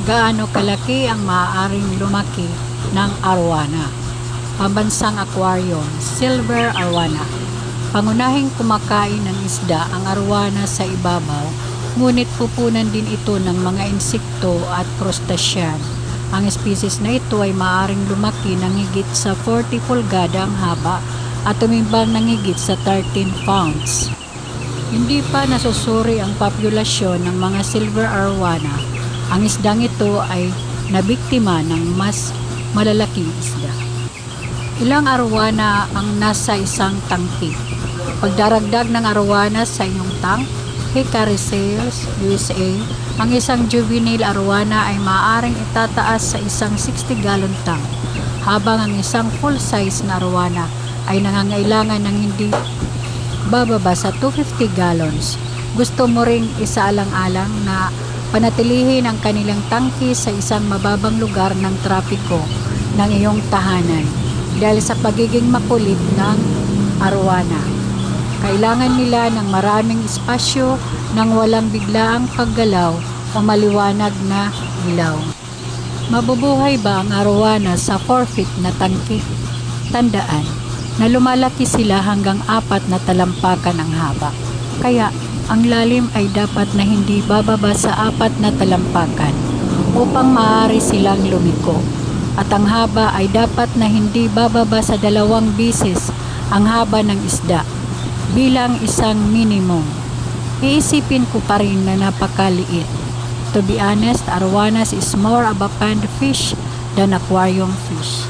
Gaano kalaki ang maaaring lumaki ng arwana? Pambansang aquarium, silver arwana. Pangunahing kumakain ng isda ang arwana sa ibabaw, ngunit pupunan din ito ng mga insekto at crustacean. Ang species na ito ay maaaring lumaki ng higit sa 40 pulgada ang haba at tumimbang ng higit sa 13 pounds. Hindi pa nasusuri ang populasyon ng mga silver arwana. Ang isdang ito ay nabiktima ng mas malalaking isda. Ilang arwana ang nasa isang tangke? Pagdaragdag ng arwana sa iyong tank, Hickory Sales, USA, ang isang juvenile arwana ay maaaring itataas sa isang 60-gallon tank, habang ang isang full-size na arwana ay nangangailangan ng hindi bababa sa 250 gallons. Gusto mo ring isaalang-alang na panatilihin ang kanilang tangke sa isang mababang lugar ng trapiko ng iyong tahanan dahil sa pagiging makulit ng arwana. Kailangan nila ng maraming espasyo nang walang biglaang paggalaw o maliwanag na ilaw. Mabubuhay ba ang arwana sa 4 feet na tangke? Tandaan na lumalaki sila hanggang 4 na talampakan ang haba. Kaya ang lalim ay dapat na hindi bababa sa 4 na talampakan upang maaari silang lumiko. At ang haba ay dapat na hindi bababa sa 2 bisis ang haba ng isda bilang isang minimum. Iisipin ko pa rin na napakaliit. To be honest, arwanas is more of a pond fish than aquarium fish.